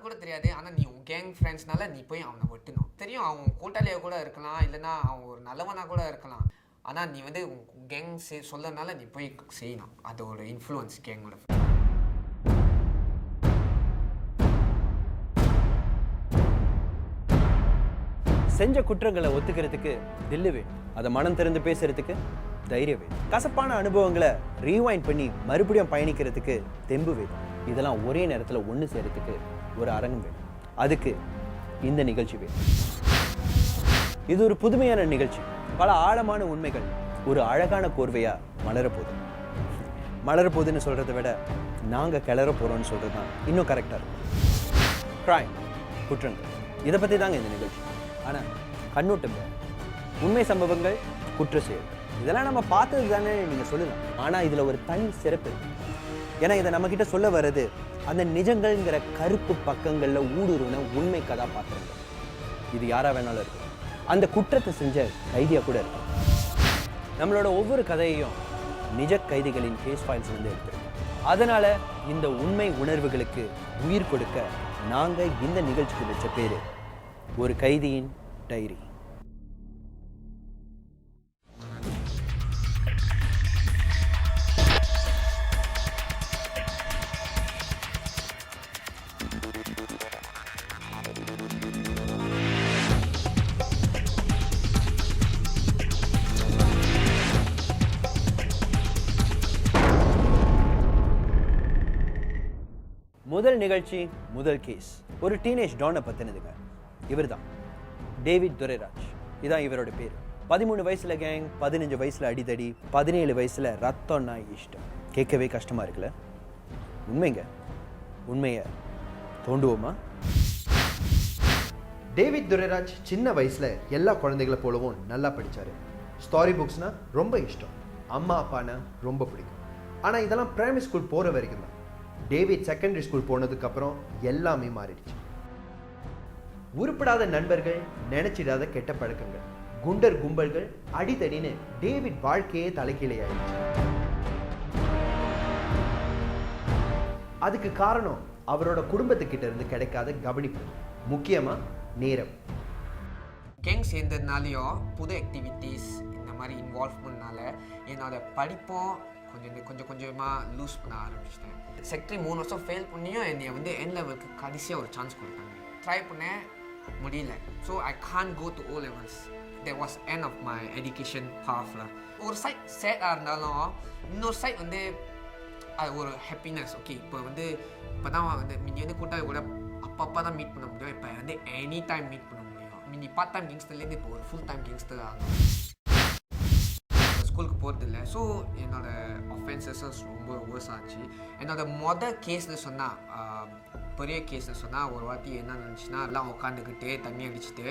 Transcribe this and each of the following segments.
கூட தெரியாது. ஆனால் நீ உன் கேங் ஃப்ரெண்ட்ஸ்னால நீ போய் அவனை வெட்டணும். தெரியும் அவன் கூட்டாளியாக கூட இருக்கலாம், இல்லைன்னா அவன் ஒரு நல்லவனாக கூட இருக்கலாம். ஆனால் நீ வந்து உன் கேங் சொல்லனால நீ போய் செய்யணும். அதோட இன்ஃப்ளூயன்ஸ் கேங்கோட. செஞ்ச குற்றங்களை ஒத்துக்கிறதுக்கு தில்லு வேணும். அதை மனம் திறந்து பேசுறதுக்கு தைரியம் வேணும். கசப்பான அனுபவங்களை ரீவைண்ட் பண்ணி மறுபடியும் பயணிக்கிறதுக்கு தெம்பு வேணும். இதெல்லாம் ஒரே நேரத்தில் ஒன்று சேரத்துக்கு ஒரு அரங்கம் வேணும். அதுக்கு இந்த நிகழ்ச்சி வேணும். இது ஒரு புதுமையான நிகழ்ச்சி. பல ஆழமான உண்மைகள் ஒரு அழகான கோர்வையா மலரப்போகுதுன்னு சொல்றதை விட நாங்கள் கிளற போறோம்னு சொல்றது தான் இன்னும் கரெக்டாக இருக்கும். கிரைம், குற்றங்கள், இதை பற்றி தாங்க இந்த நிகழ்ச்சி. ஆனால் கண்ணோட்டம் உண்மை சம்பவங்கள், குற்ற செயல், இதெல்லாம் நம்ம பார்த்தது தானே நீங்கள் சொல்லலாம். ஆனால் இதில் ஒரு தனி சிறப்பு இருக்கு. ஏன்னா இதை நம்மக்கிட்ட சொல்ல வர்றது அந்த நிஜங்கள்ங்கிற கருப்பு பக்கங்களில் ஊடுருவின உண்மை கதாபாத்திரங்கள். இது யாரா வேணாலும் இருக்கும். அந்த குற்றத்தை செஞ்ச கைதியாக கூட இருக்கும். நம்மளோட ஒவ்வொரு கதையையும் நிஜ கைதிகளின் கேஸ் ஃபைல்ஸ் வந்து எடுத்துருக்கோம். அதனால் இந்த உண்மை உணர்வுகளுக்கு உயிர் கொடுக்க நாங்கள் இந்த நிகழ்ச்சிக்கு வச்ச பேர் ஒரு கைதியின் டைரி. முதல் நிகழ்ச்சி, முதல் கேஸ் ஒரு டீனேஜ் டானை பத்தினதுங்க. இவர் தான் டேவிட் துரைராஜ். இதான் இவரோட பேர். 13 வயசுல கேங், 15 வயசுல அடிதடி, 17 வயசுல ரத்தம்னா இஷ்டம். கேட்கவே கஷ்டமா இருக்குல்ல? உண்மைங்க. உண்மையை தோண்டுவோமா? டேவிட் துரைராஜ் சின்ன வயசுல எல்லா குழந்தைகளை போலவும் நல்லா படிச்சாரு. ஸ்டோரி புக்ஸ்னா ரொம்ப இஷ்டம். அம்மா அப்பானா ரொம்ப பிடிக்கும். ஆனா இதெல்லாம் பிரைமரி ஸ்கூல் போற வரைக்கும் தான். டேவிட் செகண்டரி ஸ்கூல் போனதுக்கு அப்புறம் எல்லாமே மாறிடுச்சு. உருப்படாத நண்பர்கள், நினைச்சிடாத கெட்ட பழக்கங்கள், குண்டர் கும்பல்கள், அடித்தடின்னு டேவிட் வாழ்க்கையே தலைகீழையாயிடுச்சு. அதுக்கு காரணம் அவரோட குடும்பத்துக்கிட்ட இருந்து கிடைக்காத கவனிப்பு, முக்கியமா நேரம். கேங் சேர்ந்ததுனாலையோ புது ஆக்டிவிட்டீஸ் இந்த மாதிரி இன்வால்வ்மெண்ட்னால என்னோட படிப்பும் கொஞ்சம் கொஞ்சமாக லூஸ் பண்ண ஆரம்பிச்சிட்டேன். செக்டரி 3 வருஷம் ஃபெயில் பண்ணியும் என்னை வந்து என் லெவலுக்கு கடைசியாக ஒரு சான்ஸ் கொடுத்தாங்க. ட்ரை பண்ணேன், முடியல. So I can't go to O levels. that was end of my education path lah. ஒரு சைட் சேடாக இருந்தாலும் இன்னொரு சைட் வந்து அது ஒரு ஹாப்பினஸ். ஓகே, இப்போ தான் வந்து முன்னி வந்து கூட்டாளி கூட அப்பப்போ தான் மீட் பண்ண முடியும். இப்போ வந்து எனி டைம் மீட் பண்ண முடியும். முன்னி பார்ட் டைம் கேங்ஸ்டர்லேருந்து இப்போ ஒரு ஃபுல் டைம் கேங்ஸ்டர் ஆகும். ஸ்கூலுக்கு போகிறதில்ல. ஸோ என்னோடய ஒஃபென்சஸஸ் ரொம்ப வேர்ஸ் ஆச்சு. என்னோடய கேஸ்னு சொன்னால், பெரிய கேஸ்னு சொன்னால், ஒரு வாட்டி என்ன நினச்சின்னா எல்லாம் உட்காந்துக்கிட்டு தண்ணி அடிச்சுட்டு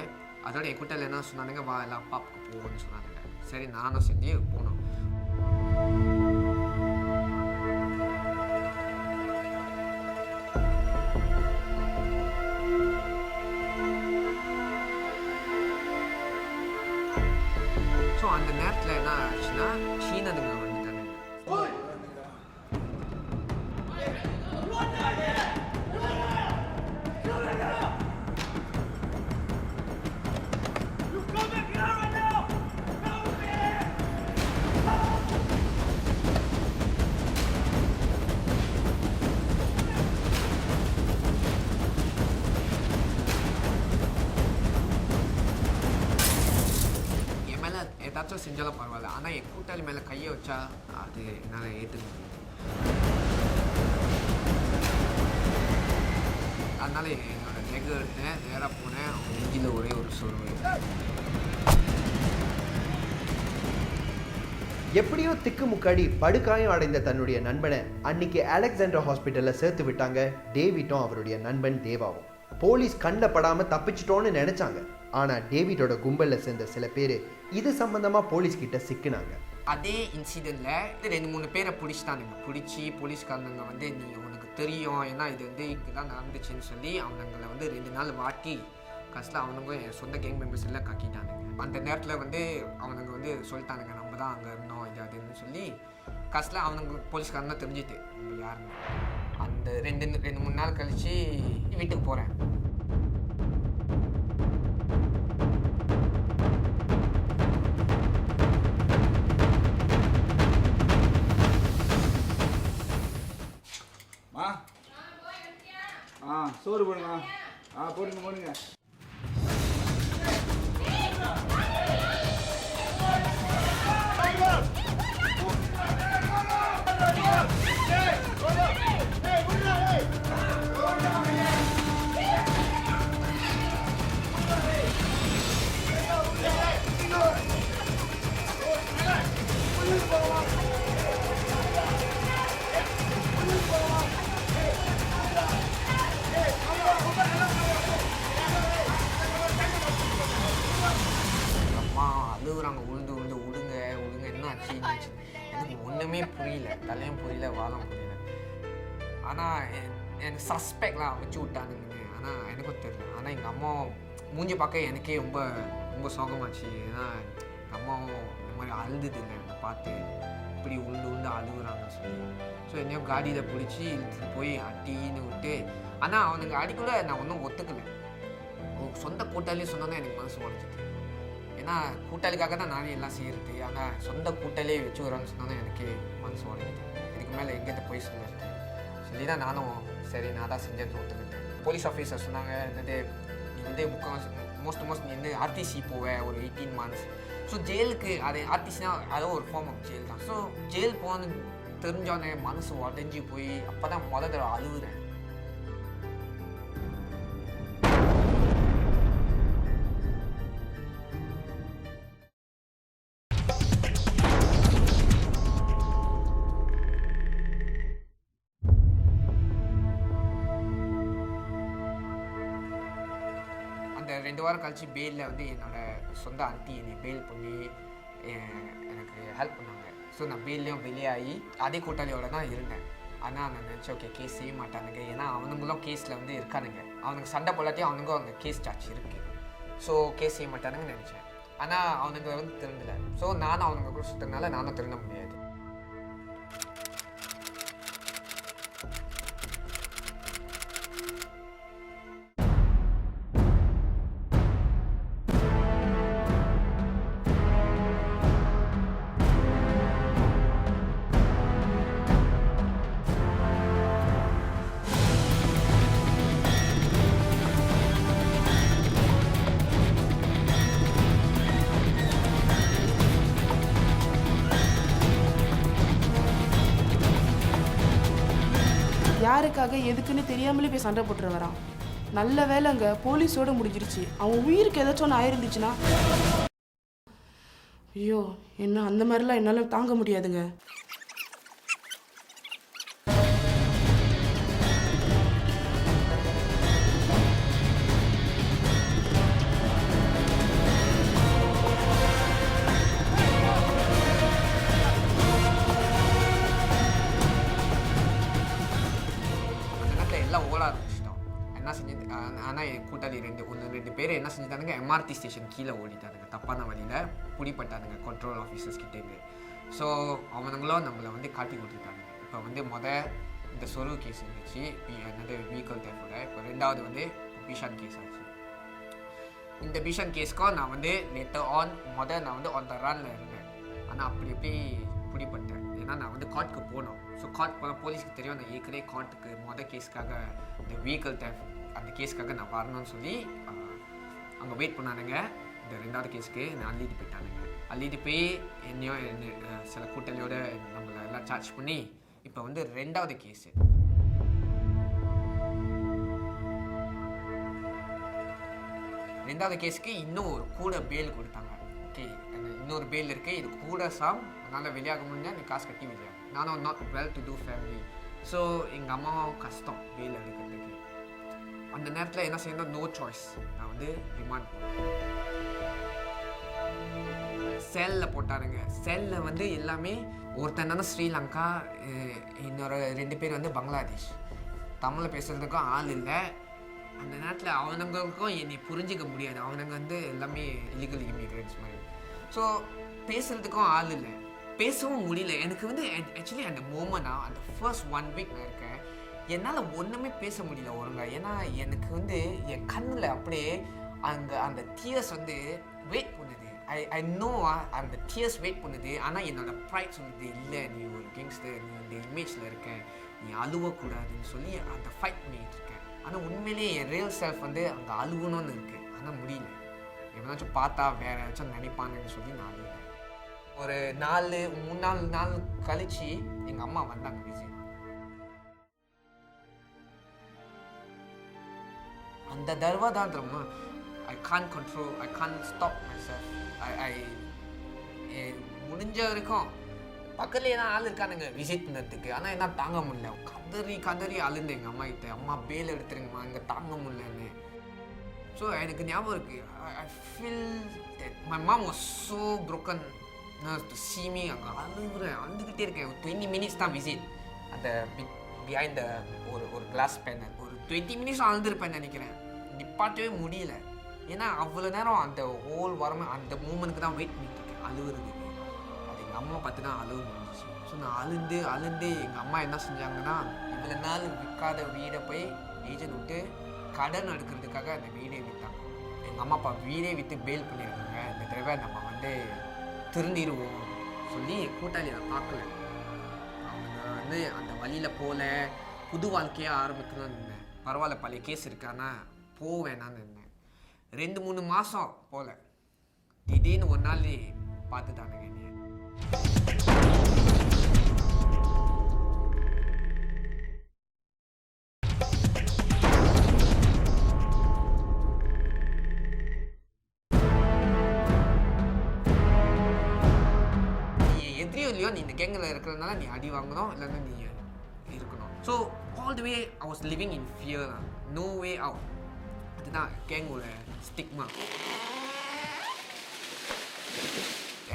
அதோட என் கூட்டாளில் என்ன சொன்னானுங்க, வா எல்லாம் பாப்புக்கு போவோன்னு சொன்னானுங்க. சரி, நானும் சேர்ந்து போனோம். ஸோ அந்த நேரத்தில் என்ன ஆச்சுன்னா சீனனுங்க வந்துட்டாங்க. ஏதாச்சும் செஞ்சாலும் பரவாயில்ல, ஆனால் என் கூட்டாளி மேலே கையை வச்சா அது என்னால் ஏற்றுக்க முடியாது. அதனால் என்னோட லெக் எடுத்தேன், நேராக போனேன். அவங்க நெஞ்சில் ஒரே ஒரு சொருவு. எப்படியோ திக்கு முக்காடி படுகாயம் அடைந்த தன்னுடைய நண்பனை அன்னைக்கு அலெக்சாண்டர் ஹாஸ்பிட்டலில் சேர்த்து விட்டாங்க டேவிட்டும் அவருடைய நண்பன் தேவாவும். போலீஸ் கண்ணில் படாமல் தப்பிச்சிட்டோன்னு நினச்சாங்க. ஆனால் டேவிட்டோட கும்பலில் சேர்ந்த சில பேர் இது சம்பந்தமாக போலீஸ்கிட்ட சிக்கினாங்க. அதே இன்சிடெண்ட்டில் 2-3 பேரை பிடிச்சிட்டானுங்க. போலீஸ்காரனுங்க வந்து நீ உனக்கு தெரியும், ஏன்னா இது வந்து இப்படிலாம் நடந்துச்சுன்னு சொல்லி அவனுங்களை வந்து 2 நாள் வாட்டி கடைசியில் அவனுங்க என் சொந்த கேங் மெம்பர்ஸ் எல்லாம் கக்கிட்டானுங்க. அந்த நேரத்தில் வந்து அவனுங்க வந்து சொல்லிட்டானுங்க, நம்ம தான் அங்கே இருந்தோம் இது அதுன்னு சொல்லி. கடைசியில் அவனுங்க போலீஸ்காரங்க தெரிஞ்சுட்டு நம்ம யாருன்னு. அந்த ரெண்டு மூணு நாள் கழிச்சு வீட்டுக்கு போகிறேன். சோறு போடுங்க. போடுங்க. அம்மா அழுகுறாங்க, உழுந்து விடுங்க என்ன ஆச்சு. எனக்கு ஒன்றுமே புரியல, தலையும் புரியல, வாழம் புரியல. ஆனால் எனக்கு சஸ்பெக்ட்லாம் வச்சு விட்டானுங்க. ஆனால் எனக்கும் தெரியல. ஆனால் எங்கள் அம்மா மூஞ்சி பார்க்க எனக்கே ரொம்ப ரொம்ப சோகமாச்சு. ஏன்னா எங்கள் அம்மாவும் இந்த மாதிரி அழுதுதுங்க என்னை பார்த்து, இப்படி உழுந்து அழுகுறாங்கன்னு சொல்லி. ஸோ என்னையோ காடியில் பிடிச்சி இழுத்துட்டு போய் அட்டின்னு விட்டு, ஆனால் அவனுக்கு அடிக்கூட நான் ஒன்றும் ஒத்துக்கலை. சொந்த கூட்டாளியும் சொன்னோன்னா எனக்கு மனசு உடஞ்சிது. ஏன்னா கூட்டாளிக்காக தான் நானே எல்லாம் செய்கிறது. ஆனால் சொந்த கூட்டாளியே வச்சு வரான்னு சொன்னோன்னா எனக்கு மனசு உடஞ்சிது. இதுக்கு மேலே எங்கேருந்து போய் சொல்லுறது சொல்லி தான் நானும் சரி நான் தான் செஞ்சேன்னு ஒத்துக்கிட்டேன். போலீஸ் ஆஃபீஸர் சொன்னாங்க, என்னது நீ வந்து மோஸ்ட் நீ வந்து ஆர்டிசி போவேன் ஒரு 18 months. ஸோ ஜெயிலுக்கு அது ஆர்டிசினா அதோ ஒரு ஃபார்ம் ஆஃப் ஜெயில் தான். ஸோ ஜெயில் போகணுன்னு தெரிஞ்சோன்னே மனசு உடஞ்சி போய் அப்போ தான் தடவை அழுகுறேன். அந்த 2 வாரம் கழிச்சு பெயிலில் வந்து என்னோடய சொந்த ஆண்டி என்னை பெயில் பண்ணி எனக்கு ஹெல்ப் பண்ணாங்க. ஸோ நான் பெயிலையும் வெளியாகி அதே கூட்டாளியோட தான் இருந்தேன். ஆனால் நான் நினச்சேன் ஓகே கேஸ் செய்ய மாட்டானுங்க, ஏன்னா அவனுங்களும் கேஸில் வந்து இருக்கானுங்க. அவனுக்கு சண்டை போலாட்டியும் அவனுக்கும் அவங்க கேஸ் சார்ஜ் இருக்குது. ஸோ கேஸ் செய்ய மாட்டானுங்கன்னு நினச்சேன். ஆனால் அவனுங்க வந்து திருந்தலை. ஸோ நானும் அவனுங்க கூட சுற்றனால நானும் திருந்த முடியாது. யாருக்காக எதுக்குன்னு தெரியாமலே போய் சண்டை போட்டு வரான். நல்ல வேலைங்க போலீஸோட முடிஞ்சிருச்சு. அவன் உயிருக்கு ஏதாச்சும் ஒன்று ஆயிருந்துச்சுன்னா ஐயோ என்ன அந்த மாதிரிலாம் என்னால் தாங்க முடியாதுங்க. ஓட ஆரம்பிச்சிட்டோம். என்ன செஞ்சது, ஆனால் என் கூட்டாளி ரெண்டு பேர் என்ன செஞ்சுட்டானுங்க, எம்ஆர்டி ஸ்டேஷன் கீழே ஓடிட்டானுங்க. தப்பான வழியில் பிடிப்பட்டானுங்க கண்ட்ரோல் ஆஃபீஸர்ஸ் கிட்டேருந்து. ஸோ அவனுங்களும் நம்மளை வந்து காட்டி கொடுத்துட்டானுங்க. இப்போ வந்து இந்த சொரு கேஸ் இருந்துச்சு, என்னது வெஹிக்கல் தேஃப்டோட. இப்போ 2வது வந்து பிஷான் கேஸ் ஆச்சு. இந்த பிஷான் கேஸ்க்கும் நான் வந்து லேட்டர் நான் வந்து ஆன் த ரன்ல இருந்தேன். ஆனால் அப்படி பிடிப்பட்டேன். ஏன்னா நான் வந்து கோர்ட்டுக்கு போனோம். ஸோ கோர்ட் போனால் போலீஸ்க்கு தெரியும் நான் ஏற்கனவே கோர்ட்டுக்கு கேஸ்க்காக இந்த வெஹிக்கல் தேஃப்ட் அந்த கேஸ்க்காக நான் வரணும்னு சொல்லி அங்கே வெயிட் பண்ணானுங்க. இந்த 2வது கேஸ்க்கு நான் அள்ளிட்டு போயிட்டானுங்க. அள்ளிட்டு போய் என்னையும் சில கூட்டாளியோட நம்மளை எல்லாம் சார்ஜ் பண்ணி இப்போ வந்து 2வது கேஸு. ரெண்டாவது கேஸுக்கு இன்னும் ஒரு கூட பேல் கொடுத்தாங்க. ஓகே இன்னொரு பேல் இருக்குது, இது கூட அதனால் வெளியாக முடிஞ்சால் நீ காசு கட்டி வெளியாகும். நானும் not well to do family. So எங்கள் அம்மாவும் கஷ்டம் பேல் எடுக்கிறதுக்கு. அந்த நேரத்தில் என்ன செய்யணும், நோ சாய்ஸ், நான் வந்து ரிமாண்ட் போனேன். செல்லில் போட்டாருங்க. செல்லில் வந்து எல்லாமே ஒருத்தன் தானே ஸ்ரீலங்கா, இன்னொரு 2 பேர் வந்து பங்களாதேஷ். தமிழில் பேசுகிறதுக்கும் ஆள் இல்லை. அந்த நேரத்தில் அவனுங்களுக்கும் என்னை புரிஞ்சிக்க முடியாது. அவனுங்க வந்து எல்லாமே இல்லீகல் இமிக்ரெண்ட்ஸ் மாதிரி. ஸோ பேசுகிறதுக்கும் ஆள் இல்லை, பேசவும் முடியல. எனக்கு வந்து ஆக்சுவலி அந்த மோமெண்ட்டாக அந்த ஃபர்ஸ்ட் 1 வீக் நான் இருக்கேன், என்னால் ஒன்றுமே பேச முடியல ஒழுங்கா. ஏன்னா எனக்கு வந்து என் கண்ணில் அப்படியே அந்த டியர்ஸ் வந்து வெயிட் பண்ணுது. ஐ நோ அந்த டியர்ஸ் வெயிட் பண்ணுது. ஆனால் என்னோட ப்ரைட் சொல்லுது, இல்லை நீ ஒரு கேங்ஸ்டர், நீ இந்த இமேஜில் இருக்க, நீ அழுவக்கூடாதுன்னு சொல்லி அந்த ஃபைட் பண்ணிகிட்டு இருக்கேன். ஆனால் உண்மையிலேயே என் ரியல் செல்ஃப் வந்து அங்கே அழுவணும்னு இருக்குது. ஆனால் முடியல. எவனாச்சும் பார்த்தா வேறு ஏதாச்சும் நினைப்பாங்கன்னு சொல்லி நான் அழுவேன். ஒரு 3-4 நாள் கழிச்சு எங்கள் அம்மா வந்தாங்க விஜய். அந்த தடவை தான் தெரியுமா, I can't control, I can't stop my self. முடிஞ்ச வரைக்கும் பக்கத்துலேயே தான் ஆள் இருக்கானுங்க விசிட் பண்ணுறதுக்கு. ஆனால் என்ன தாங்க முடியல, கதறி அழுந்து எங்கள் அம்மா கிட்ட, அம்மா பேல் எடுத்துருங்கம்மா, இங்கே தாங்க முடியலன்னு. ஸோ எனக்கு ஞாபகம் இருக்குது, I feel that my mom was so broken to see me. அங்கே அழுதுகிட்டே இருக்கேன். 20 minutes தான் விசிட். அந்த பிஹைண்ட் ஒரு கிளாஸ் பேனல் ஒரு 20 minutes அழுதுருப்பேன்னு நினைக்கிறேன். நிப்பாட்டவே முடியல. ஏன்னா அவ்வளோ நேரம் அந்த ஹோல் வாரமே அந்த மூமெண்ட்டுக்கு தான் வெயிட் பண்ணிட்டுருக்கேன் அழுகுறதுக்கு. அது எங்கள் அம்மா பார்த்து தான் அழுக முடிஞ்சிச்சு. ஸோ நான் அழுந்து எங்கள் அம்மா என்ன செஞ்சாங்கன்னா, இவ்வளோ நாள் விற்காத வீடை போய் ஏஜென்ட் விட்டு கடன் எடுக்கிறதுக்காக அந்த வீடே விற்றாங்க. எங்கள் அம்மா அப்பா வீடே விற்று பெயில் பண்ணியிருக்காங்க. இந்த தடவை நம்ம வந்து திருந்திடுவோம் சொல்லி கூட்டாளி அதை பார்க்கல. அவங்க வந்து அந்த வழியில் போகல, புது வாழ்க்கையாக ஆரம்பிக்கணும்னு இருந்தேன். பரவாயில்ல பழைய கேஸ் இருக்கானா போவேணான்னு இருந்தேன். 2-3 மாதம் போகல. திடீர்னு ஒரு நாள் பார்த்துட்டானுங்க என்னைய. எதிரியோ இல்லையோ நீ இந்த கேங்கில் இருக்கிறதுனால நீ அடி வாங்கணும், இல்லைன்னா நீ இருக்கணும். So all the way I was living in fear தான். No way out. அதுதான் கேங்கோட ஸ்டிக்மா.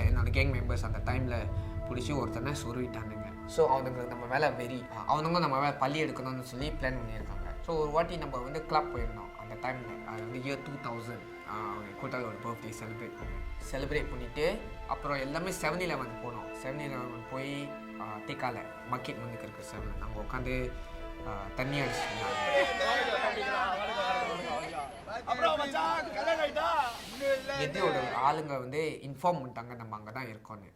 என்னோட கேங் மெம்பர்ஸ் அந்த டைமில் பிடிச்சி ஒருத்தனை சொருவிட்டானுங்க. ஸோ அவனுங்க நம்ம மேலே அவனுங்க நம்ம மேலே பள்ளி எடுக்கணும்னு சொல்லி பிளான் பண்ணியிருக்காங்க. ஸோ ஒரு வாட்டி நம்ம வந்து கிளப் போயிருந்தோம் அந்த டைமில். அது வந்து இயர் 2000 கூட்டாளி ஒரு பர்த்டே செலிப்ரேட் பண்ணிவிட்டு அப்புறம் எல்லாமே 7-Eleven போனோம். 7-Eleven போய் தேக்கால மக்கெட் வந்து இருக்குது 7. நாங்கள் உட்காந்து தண்ணி அடிச்சுருந்தாங்க. எதியோட ஆளுங்க வந்து இன்ஃபார்ம் பண்ணிட்டாங்க நம்ம அங்கே தான் இருக்கோன்னு.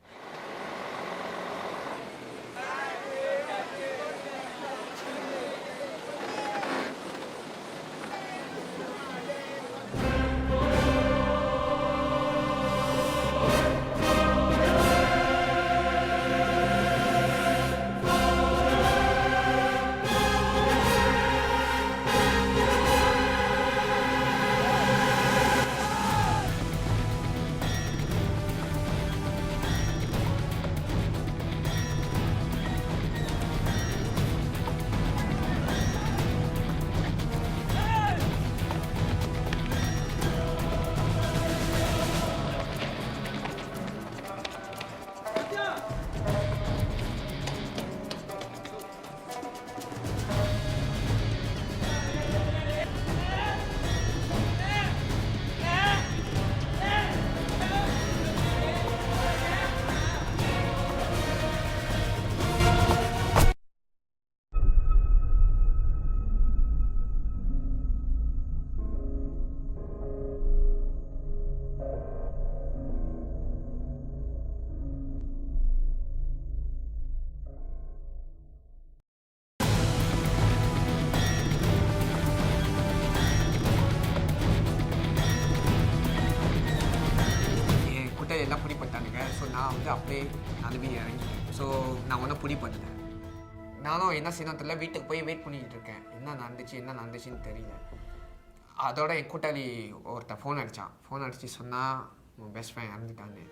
எல்லாம் பிடிப்பட்டானுங்க. ஸோ நான் வந்து அப்படியே நழுவி இறங்கிட்டேன். ஸோ நான் ஒன்றும் பிடிப்பட்டேன். நானும் என்ன செய்யணும் தெரியல, வீட்டுக்கு போய் வெயிட் பண்ணிக்கிட்டு இருக்கேன். என்ன நடந்துச்சுன்னு தெரியல. அதோட என் கூட்டாளி ஒருத்தன் ஃபோன் அடித்து சொன்னால் உன் பெஸ்ட் ஃப்ரெண்ட் இறந்துட்டான்னு.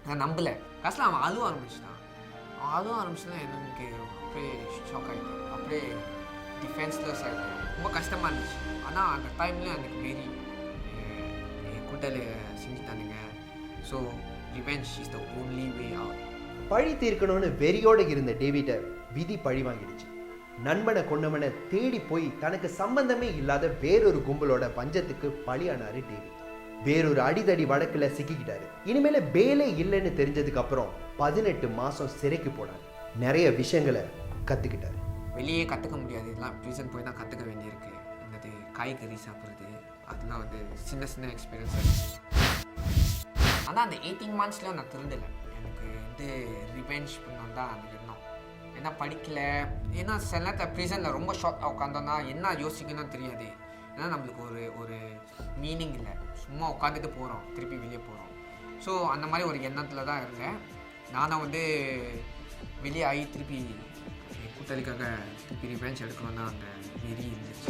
நான் நம்பலை. கடைசியில் அவன் அழுவ ஆரம்பிச்சுதான் எனக்கு அப்படியே ஷாக் ஆகிட்டேன். அப்படியே டிஃபென்ஸ்லெஸ் ஆகிட்டேன். ரொம்ப கஷ்டமாக இருந்துச்சு. ஆனால் அந்த டைமில் எனக்கு வெறி. என் கூட்டாளி செஞ்சுட்டானுங்க. So revenge is the only way out. பழி தீர்க்கணும்னு வெறியோடு இருந்த டேவிட்டை விதி பழி வாங்கிடுச்சு. நண்பனை கொண்டவனை தேடி போய் தனக்கு சம்பந்தமே இல்லாத வேறொரு கும்பலோட பஞ்சத்துக்கு பலியானாரு டேவிட். வேறொரு அடிதடி வழக்கில் சிக்கிக்கிட்டாரு. இனிமேல பேலே இல்லைன்னு தெரிஞ்சதுக்கு அப்புறம் 18 மாசம் சிறைக்கு போனார். நிறைய விஷயங்களை கற்றுக்கிட்டாரு. வெளியே கற்றுக்க முடியாது, இதெல்லாம் ப்ரிசன் போய் தான் கற்றுக்க வேண்டியிருக்கு. என்னது காய்கறி சாப்பிட்றது, அதெல்லாம் வந்து சின்ன சின்ன எக்ஸ்பீரியன்ஸஸ். ஆனால் அந்த 18 monthsலையும் நான் திருந்தலை. எனக்கு வந்து ரிவெஞ்ச் பண்ணணும் தான் அந்த எண்ணம். ஏன்னா படிக்கலை, ஏன்னா சில நேரத்தில் ப்ரிசனில் ரொம்ப ஷார்ட்டாக உட்காந்தோன்னா என்ன யோசிக்கணும்னு தெரியாது. ஏன்னா நம்மளுக்கு ஒரு மீனிங் இல்லை, சும்மா உட்காந்துட்டு போகிறோம், திருப்பி வெளியே போகிறோம். ஸோ அந்த மாதிரி ஒரு எண்ணத்தில் தான் இருந்தேன். நானும் வந்து வெளியே ஆகி திருப்பி கூட்டளிக்காக திருப்பி ரிவெஞ்ச் எடுக்கணும்னா அந்த வெறி இருந்துச்சு.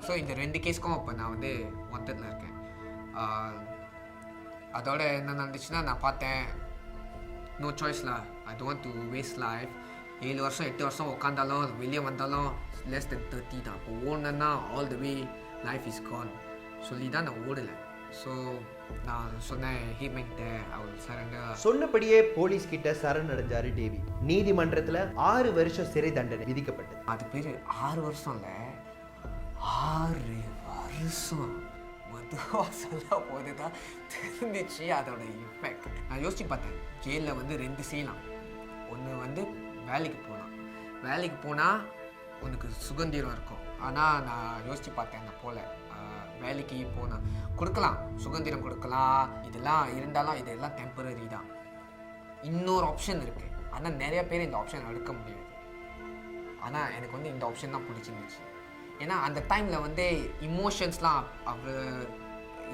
ஸோ இந்த 2 கேஸ்க்கும் இப்போ நான் வந்து வாண்டடில் இருக்கேன். அதோட என்ன நடந்துச்சுன்னா, நான் பார்த்தேன் நோ சாய்ஸ்ல, I don't want to waste life. 7 வருஷம் 8 வருஷம் உட்காந்தாலும் வெளியே வந்தாலும் லெஸ் தென் 30 தான். இப்போ ஓடணுன்னா all the way life is gone சொல்லி தான் நான் ஓடலை. ஸோ நான் சொன்னேன் ஹீமென்கிட்ட அவர் சரண்டர். சொன்னபடியே போலீஸ் கிட்ட சரணடைஞ்சாரு டேவி. நீதிமன்றத்தில் 6 வருஷம் சிறை தண்டனை விதிக்கப்பட்டது. அது பேர் 6 வருஷம் இல்லை, 6 வருஷம். மதுவாக சொல்ல போது தான் தெரிஞ்சிச்சு அதோட இஃபெக்ட். நான் யோசிச்சு பார்த்தேன், ஜெயிலில் வந்து 2 செய்யலாம். ஒன்று வந்து வேலைக்கு போனால் உனக்கு சுதந்திரம் இருக்கும். ஆனால் நான் யோசித்து பார்த்தேன், நான் போல வேலைக்கு போனால் கொடுக்கலாம், சுதந்திரம் கொடுக்கலாம், இதெல்லாம் இருந்தாலும் இதெல்லாம் டெம்பரரி தான். இன்னொரு ஆப்ஷன் இருக்குது, ஆனால் நிறைய பேர் இந்த ஆப்ஷன் எடுக்க முடியாது. ஆனால் எனக்கு வந்து இந்த ஆப்ஷன் தான் பிடிச்சிருந்துச்சு. ஏன்னா அந்த டைமில் வந்து இமோஷன்ஸ்லாம் அவ்வளோ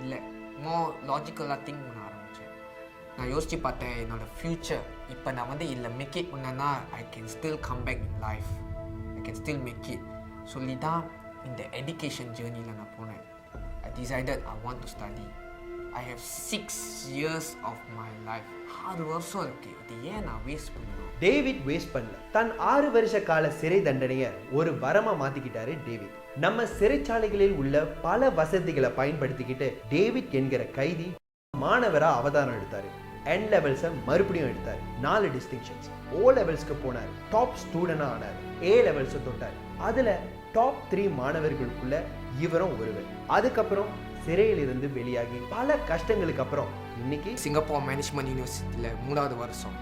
இல்லை, மோர் லாஜிக்கலாக திங்க் பண்ண ஆரம்பித்தேன். நான் யோசித்து பார்த்தேன் என்னோடய ஃப்யூச்சர். இப்போ நான் வந்து இல்லை மேக் இட் பண்ணேன்னா I can still come back in life, I can still make it சொல்லி தான் இந்த எஜுகேஷன் ஜேர்னியில் நான் போனேன். I decided I want to study. I have 6 years of my life. 6 வருஷம் இருக்கு, இது ஏன் நான் வேஸ்ட் பண்ணணும்? டேவிட் வேஸ்ட் பண்ணல. தன் 6 வருஷ கால சிறை தண்டனையை ஒரு வரமா மாத்திக்கிட்டாரு டேவிட். நம்ம சிறைச்சாலைகளில் உள்ள பல வசதிகளை பயன்படுத்திக்கிட்டு டேவிட் என்கிற கைதி மாணவரா அவதாரம் எடுத்தாரு. N லெவல்ஸை மறுபடியும் எடுத்தார். 4 டிஸ்டிங்ஷன்ஸ். O லெவல்ஸ்க்கு போனார், டாப் ஸ்டூடெண்டாக ஆனார். A லெவல்ஸை தொட்டார், அதில் டாப் 3 மாணவர்களுக்குள்ள இவரும் ஒருவர். அதுக்கப்புறம் சிறையிலிருந்து வெளியாகி பல கஷ்டங்களுக்கு அப்புறம் இன்னைக்கு சிங்கப்பூர் மேனேஜ்மெண்ட் யூனிவர்சிட்டியில் 3வது வருஷம்,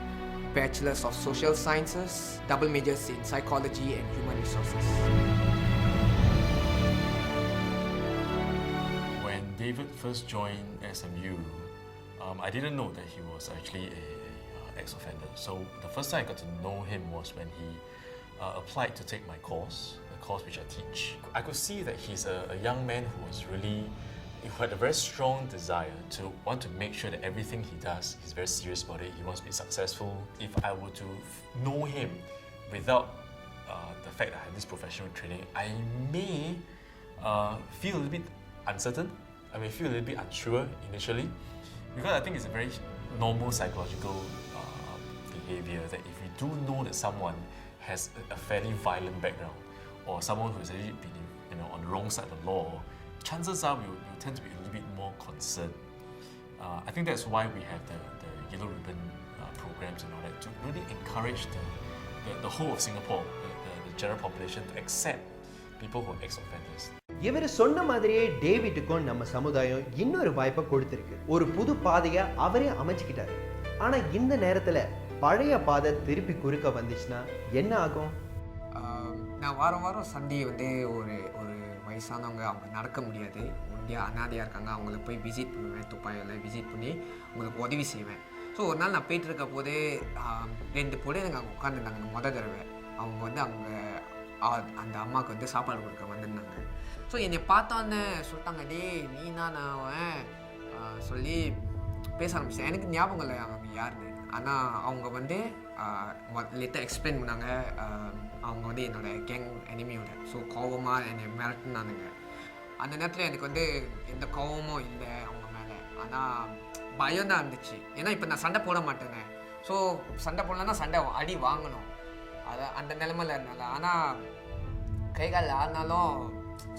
bachelors of social sciences, double majors in psychology and human resources. When David first joined SMU, I didn't know that he was actually a ex-offender. So the first time I got to know him was when he applied to take my course, the course which I teach. I could see that he's a young man who had a very strong desire to want to make sure that everything he does, he's very serious about it. He wants to be successful. If I were to know him without the fact that I had this professional training, I may feel a little bit uncertain. I may feel a little bit unsure initially, because I think it's a very normal psychological behavior that if we do know that someone has a fairly violent background, or someone who has actually been on the wrong side of the law, chances are we tend to be a little bit more concerned. I think that's why we have the Yellow Ribbon programs and all that, to really encourage the whole of Singapore, the general population, to accept people who are ex-offenders. இவர் சொன்ன மாதிரியே டேவிட்டுக்கும் நம்ம சமுதாயம் இன்னொரு வாய்ப்பை கொடுத்திருக்கு. ஒரு புது பாதையை அவரே அமைச்சுக்கிட்டாரு. ஆனா இந்த நேரத்துல பழைய பாதை திருப்பி குறுக்க வந்துச்சுன்னா என்ன ஆகும்? நான் வாரம் சண்டே வந்து ஒரு வயசானவங்க, அவங்க நடக்க முடியாது, ஒண்டியாக அனாதையாக இருக்காங்க, அவங்கள போய் விசிட் பண்ணுவேன். துப்பாயில் விசிட் பண்ணி அவங்களுக்கு உதவி செய்வேன். ஸோ ஒரு நாள் நான் போயிட்டு இருக்க போதே 2 பொண்ணுங்க அங்கே உட்காந்துருந்தாங்க. மொதல் தடவை அவங்க வந்து அந்த அம்மாவுக்கு வந்து சாப்பாடு கொடுக்க வந்திருந்தாங்க. ஸோ என்னை பார்த்தோன்னே சொல்லிட்டாங்க, டே நீ தான் அவன் சொல்லி பேச ஆரம்பிச்சேன். எனக்கு ஞாபகம் இல்லை அவங்க யாருன்னு. ஆனால் அவங்க வந்து லேட்டாக எக்ஸ்பிளைன் பண்ணாங்க, அவங்க வந்து என்னோடய கேங் எனிமியோட. ஸோ கோபமாக என்னை மிரட்டினானுங்க. அந்த நேரத்தில் எனக்கு வந்து எந்த கோவமும் இல்லை அவங்க மேலே. ஆனால் பயம் தான் இருந்துச்சு. ஏன்னா இப்போ நான் சண்டை போட மாட்டேனே. ஸோ சண்டை போடலன்னா சண்டை அடி வாங்கணும். அதை அந்த நிலமையில் இருந்தால. ஆனால் கை கால் ஆடினாலும்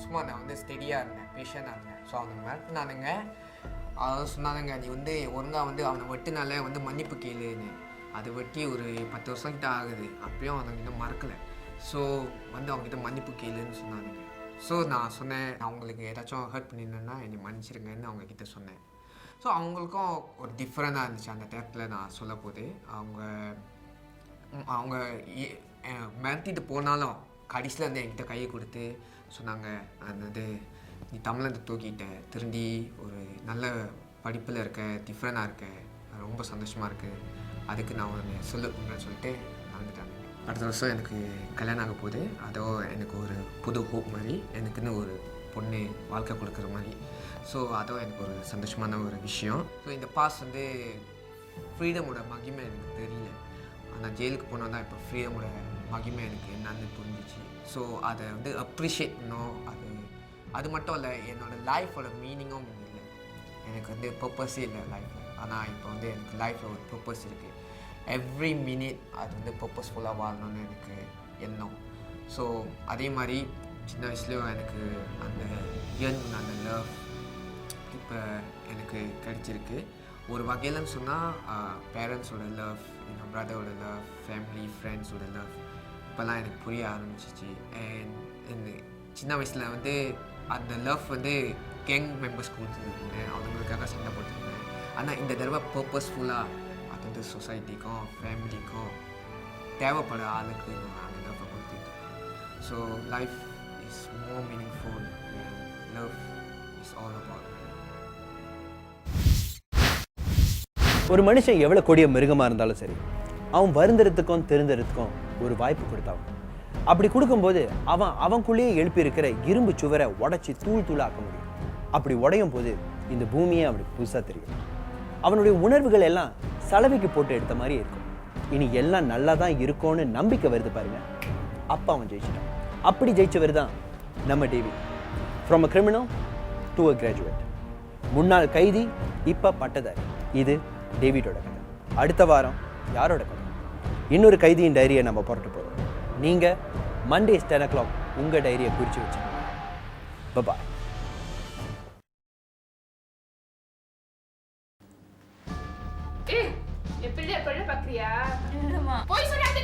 சும்மா நான் வந்து ஸ்டெடியாக இருந்தேன், பேஷனாக இருந்தேன். ஸோ அவங்க மிரட்டினானுங்க. அதாவது சொன்னானுங்க, நீ வந்து ஒழுங்காக வந்து அவனை வெட்டினால வந்து மன்னிப்பு கேளுன்னு. அது வெட்டி ஒரு 10 வருஷம் கிட்ட ஆகுது. அப்பயும் அவங்க இன்னும் மறக்கலை. ஸோ வந்து அவங்ககிட்ட மன்னிப்பு கேளுன்னு சொன்னானுங்க. ஸோ நான் சொன்னேன், அவங்களுக்கு ஏதாச்சும் ஹர்ட் பண்ணியிருந்தேன்னா என்னை மன்னிச்சிருங்கன்னு அவங்கக்கிட்ட சொன்னேன். ஸோ அவங்களுக்கும் ஒரு டிஃப்ரெண்டாக இருந்துச்சு அந்த நேரத்தில் நான் சொல்ல போது. அவங்க மிரட்டிட்டு போனாலும் கடைசியில் வந்து என்கிட்ட கையை கொடுத்து சொன்னாங்க, அது நீ தமிழ்நாடு தூக்கிட்ட, திரும்பி ஒரு நல்ல படிப்பில் இருக்க, டிஃப்ரெண்டாக இருக்க, ரொம்ப சந்தோஷமாக இருக்குது, அதுக்கு நான் ஒன்று சொல்லுன்னு சொல்லிட்டு நடந்துட்டாங்க. அடுத்த வருஷம் எனக்கு கல்யாணம் ஆக போகுது. அதோ எனக்கு ஒரு புது ஹோப் மாதிரி, எனக்குன்னு ஒரு பொண்ணு வாழ்க்கை கொடுக்குற மாதிரி. ஸோ அதோ எனக்கு ஒரு சந்தோஷமான ஒரு விஷயம். ஸோ இந்த பாஸ் வந்து ஃப்ரீடமோட மகிமை எனக்கு தெரியல. ஆனால் ஜெயிலுக்கு போனால் தான் இப்போ ஃப்ரீடமோட மகிமை எனக்கு என்னன்னு புரிஞ்சிச்சு. ஸோ அதை வந்து அப்ரிஷியேட் பண்ணணும். அது மட்டும் இல்லை, என்னோடய லைஃபோட மீனிங்கும் இல்லை. எனக்கு வந்து பர்பஸே இல்லை லைஃப்பில். ஆனால் இப்போ வந்து எனக்கு லைஃப்பில் ஒரு பர்பஸ் இருக்குது. எவ்ரி மினிட் அது வந்து பர்பஸ்ஃபுல்லாக வாழணும்னு எனக்கு எண்ணம். ஸோ அதே மாதிரி சின்ன வயசுலேயும் எனக்கு அந்த அந்த லவ் இப்போ எனக்கு கிடைச்சிருக்கு. ஒரு வகையிலன்னு சொன்னால் பேரண்ட்ஸோட லவ், எங்கள் பிரதரோட லவ், ஃபேமிலி ஃப்ரெண்ட்ஸோட லவ் இப்போல்லாம் எனக்கு புரிய ஆரம்பிச்சிச்சு. அண்ட் சின்ன வயசில் வந்து அந்த லவ் வந்து கேங் மெம்பர்ஸ் கொடுத்துருந்தேன், அவங்களுக்காக சண்டை போட்டுருந்தேன். ஆனால் இந்த தடவை பர்பஸ்ஃபுல்லாக அது வந்து சொசைட்டிக்கும் ஃபேமிலிக்கும் தேவைப்பட ஆளுக்கு நான் அந்த லவ்வை கொடுத்துருக்கேன். So life is more meaningful and love is all about. ஒரு மனுஷன் எவ்வளோ கொடிய மிருகமாக இருந்தாலும் சரி, அவன் வருந்துறதுக்கும் திருந்துறதுக்கும் ஒரு வாய்ப்பு கொடுத்தான். அப்படி கொடுக்கும்போது அவனுக்குள்ளேயே எழுப்பி இருக்கிற இரும்பு சுவரை உடச்சி தூள் தூளாக்க முடியும். அப்படி உடையும் போது இந்த பூமியே அவனுக்கு புதுசாக தெரியும். அவனுடைய உணர்வுகள் எல்லாம் சலவைக்கு போட்டு எடுத்த மாதிரி இருக்கும். இனி எல்லாம் நல்லா தான் இருக்கும்னு நம்பிக்கை வருது பாருங்க. அப்போ அவன் ஜெயிச்சிட்டான். அப்படி ஜெயிச்சவர் தான் நம்ம David. From a criminal to a graduate. முன்னாள் கைதி, இப்போ பட்டதாரி. இது டேவிடோட கதை. அடுத்த வாரம் யாரோட கதை? இன்னொரு கைதியின் டைரியை நம்ம புரட்ட போகிறோம். நீங்கள் மண்டேஸ் 10 o'clock உங்கள் டைரியை குறித்து வச்சுக்கோங்க. பாய். எப்படி பார்க்குறியா? போய் சொல்லாத.